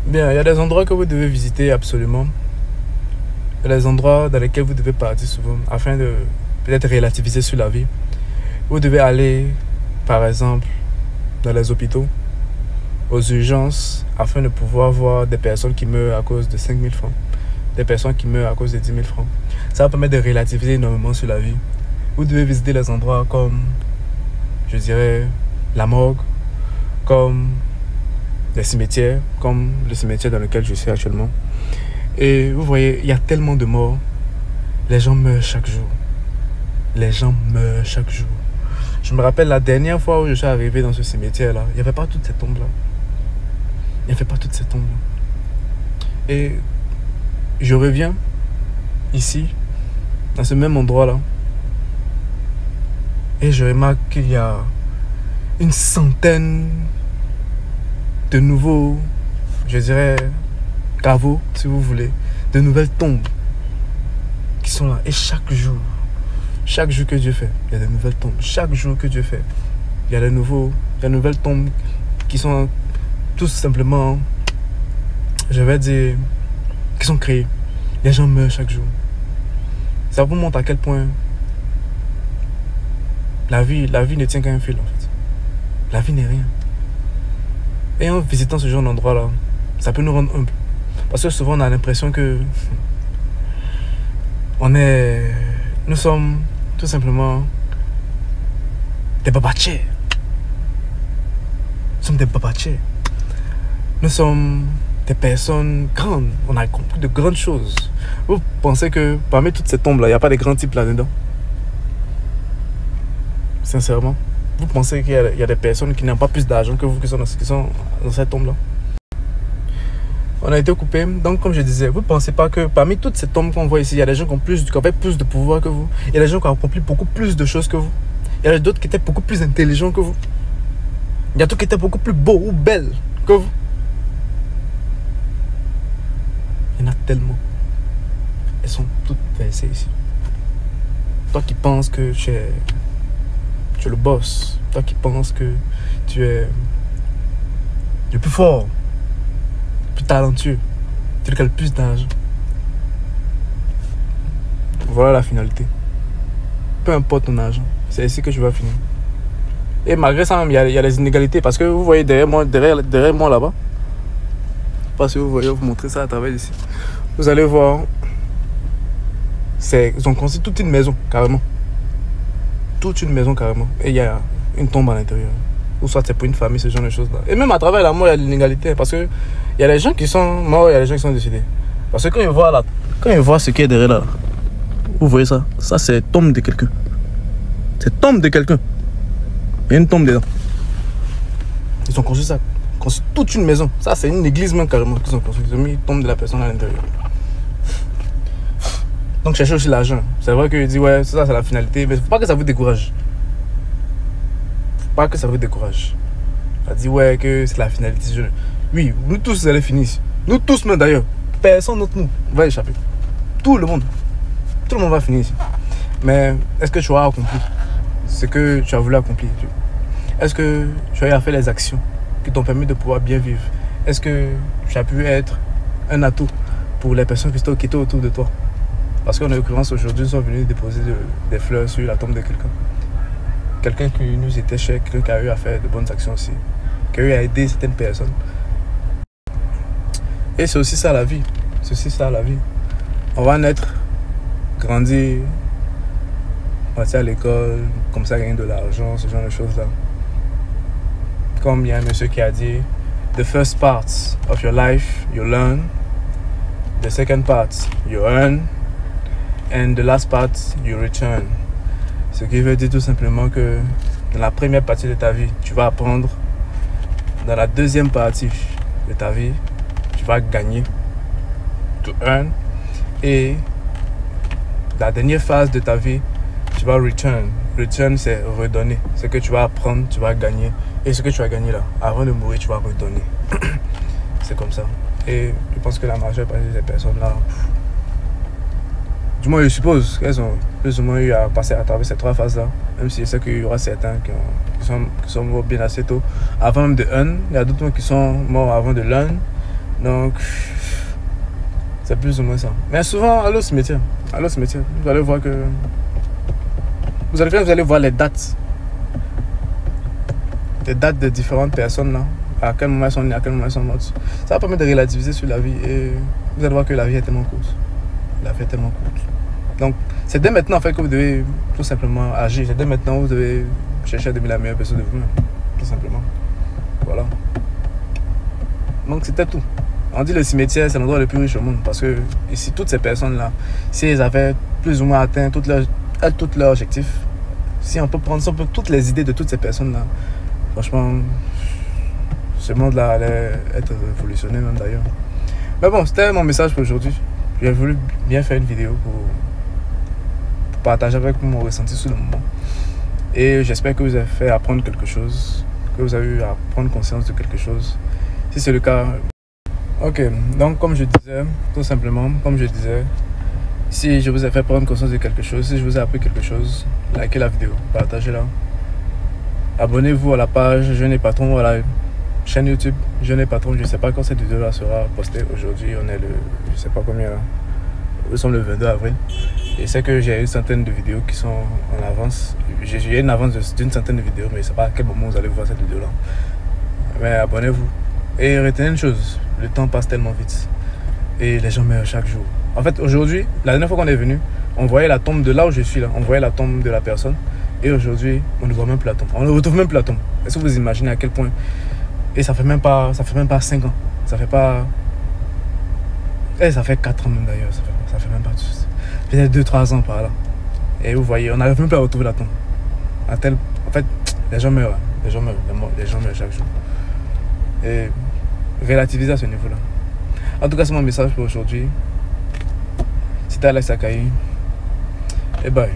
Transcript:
Bien, il y a des endroits que vous devez visiter absolument. Il y a des endroits dans lesquels vous devez partir souvent afin de peut-être relativiser sur la vie. Vous devez aller, par exemple, dans les hôpitaux, aux urgences, afin de pouvoir voir des personnes qui meurent à cause de 5 000 francs, des personnes qui meurent à cause de 10 000 francs. Ça va permettre de relativiser énormément sur la vie. Vous devez visiter les endroits comme, je dirais, la morgue, comme les cimetières, comme le cimetière dans lequel je suis actuellement. Et vous voyez, il y a tellement de morts. Les gens meurent chaque jour. Les gens meurent chaque jour. Je me rappelle la dernière fois où je suis arrivé dans ce cimetière-là, il n'y avait pas toutes ces tombes-là. Il n'y avait pas toutes ces tombes-là. Et je reviens ici, dans ce même endroit-là, et je remarque qu'il y a une centaine de nouveaux, je dirais, caveaux, si vous voulez, de nouvelles tombes qui sont là. Et chaque jour que Dieu fait, il y a de nouvelles tombes. Chaque jour que Dieu fait, il y a de nouvelles tombes qui sont tout simplement, je vais dire, qui sont créées. Les gens meurent chaque jour. Ça vous montre à quel point la vie ne tient qu'à un fil, en fait. La vie n'est rien. Et en visitant ce genre d'endroit-là, ça peut nous rendre humbles. Parce que souvent, on a l'impression que nous sommes tout simplement des babachés. Nous sommes des babachés. Nous sommes des personnes grandes. On a compris de grandes choses. Vous pensez que parmi toutes ces tombes-là, il n'y a pas de grands types là-dedans? Sincèrement, vous pensez qu'il y a des personnes qui n'ont pas plus d'argent que vous qui sont dans cette tombe-là? On a été coupé. Donc, comme je disais, vous ne pensez pas que parmi toutes ces tombes qu'on voit ici, il y a des gens qui ont plus de pouvoir que vous. Il y a des gens qui ont accompli beaucoup plus de choses que vous. Il y a d'autres qui étaient beaucoup plus intelligents que vous. Il y a d'autres qui étaient beaucoup plus beaux ou belles que vous. Il y en a tellement. Elles sont toutes versées ici. Toi qui penses que tu es le boss. Toi qui penses que tu es le plus fort, le plus talentueux, celui qui a le plus d'argent. Voilà la finalité. Peu importe ton argent, c'est ici que tu vas finir. Et malgré ça, il y a des inégalités. Parce que vous voyez derrière moi là-bas. Je ne sais pas si vous voyez, vous montrer ça à travers ici. Vous allez voir, ils ont construit toute une maison, carrément. Toute une maison, carrément. Et il y a une tombe à l'intérieur. Ou soit c'est pour une famille, ce genre de choses-là. Et même à travers la mort, il y a l'inégalité. Parce que il y a des gens qui sont morts, il y a des gens qui sont décédés. Parce que quand ils voient ce qui est derrière là, vous voyez ça? Ça, c'est tombe de quelqu'un. C'est tombe de quelqu'un. Il y a une tombe dedans. Ils ont construit ça. Construit toute une maison. Ça, c'est une église même carrément qu'ils ont construit. Ils ont mis une tombe de la personne à l'intérieur. Donc, cherchez aussi l'argent. C'est vrai qu'ils disent, ouais, ça, c'est la finalité. Mais il ne faut pas que ça vous décourage. Il ne faut pas que ça vous décourage. Ça dit, ouais, que c'est la finalité. Oui, nous tous, vous allez finir ici. Nous tous, même d'ailleurs. Personne d'entre nous va échapper. Tout le monde. Tout le monde va finir ici. Mais est-ce que tu auras accompli ce que tu as voulu accomplir? Est-ce que tu as fait les actions qui t'ont permis de pouvoir bien vivre? Est-ce que tu as pu être un atout pour les personnes qui étaient autour de toi? Parce qu'en l'occurrence, aujourd'hui, nous sommes venus déposer des fleurs sur la tombe de quelqu'un. Quelqu'un qui nous était cher, quelqu'un qui a eu à faire de bonnes actions aussi, qui a eu à aider certaines personnes. Et c'est aussi ça la vie. C'est aussi ça la vie. On va naître, grandir, partir à l'école, comme ça gagner de l'argent, ce genre de choses-là. Comme il y a un monsieur qui a dit, the first part of your life, you learn. The second part, you earn. And the last part, you return. Ce qui veut dire tout simplement que dans la première partie de ta vie, tu vas apprendre. Dans la deuxième partie de ta vie, tu vas gagner. To earn. Et la dernière phase de ta vie, tu vas return. Return, c'est redonner. Ce que tu vas apprendre, tu vas gagner. Et ce que tu as gagné là, avant de mourir, tu vas redonner. C'est comme ça. Et je pense que la majeure partie des personnes là, du moins je suppose qu'elles ont plus ou moins eu à passer à travers ces trois phases là. Même si je sais qu'il y aura certains qui sont morts bien assez tôt. Avant même de earn, il y a d'autres qui sont morts avant de learn. Donc, c'est plus ou moins ça. Mais souvent, allez au cimetière. Vous allez voir que... Vous allez voir les dates. Les dates de différentes personnes là. À quel moment elles sont nées, à quel moment elles sont mortes. Ça va permettre de relativiser sur la vie. Et vous allez voir que la vie est tellement courte. La vie est tellement courte. Donc, c'est dès maintenant en fait que vous devez tout simplement agir. C'est dès maintenant que vous devez chercher à devenir la meilleure personne de vous-même. Tout simplement. Voilà. Donc, c'était tout. On dit le cimetière, c'est l'endroit le plus riche au monde. Parce que ici, toutes ces personnes-là, si elles avaient plus ou moins atteint tous leurs objectifs, si on peut prendre toutes les idées de toutes ces personnes-là, franchement, ce monde-là allait être révolutionné même d'ailleurs. Mais bon, c'était mon message pour aujourd'hui. J'ai voulu bien faire une vidéo pour partager avec vous mon ressenti sur le moment. Et j'espère que vous avez fait apprendre quelque chose, que vous avez eu à prendre conscience de quelque chose. Si c'est le cas, ok. Donc comme je disais, tout simplement, si je vous ai fait prendre conscience de quelque chose, si je vous ai appris quelque chose, likez la vidéo, partagez-la. Abonnez-vous à la page Jeune et Patron, à la chaîne YouTube Jeune et Patron. Je ne sais pas quand cette vidéo-là sera postée. Aujourd'hui, on est le... Je ne sais pas combien là. Nous sommes le 22 avril. Et c'est que j'ai une centaine de vidéos qui sont en avance. J'ai une avance d'une centaine de vidéos, mais je ne sais pas à quel moment vous allez voir cette vidéo-là. Mais abonnez-vous. Et retenez une chose, le temps passe tellement vite. Et les gens meurent chaque jour. En fait, aujourd'hui, la dernière fois qu'on est venu, on voyait la tombe de là où je suis là. On voyait la tombe de la personne. Et aujourd'hui, on ne voit même plus la tombe. On ne retrouve même plus la tombe. Est-ce que vous imaginez à quel point? Et ça fait même pas 5 ans. Ça fait pas... Et ça fait 4 ans même d'ailleurs. Ça fait même pas... Peut-être 2-3 ans par là. Et vous voyez, on n'arrive même plus à retrouver la tombe. En fait, les gens meurent. Les gens meurent chaque jour. Et relativiser à ce niveau-là. En tout cas, c'est mon message pour aujourd'hui. C'était Alex Akaï. Et bye.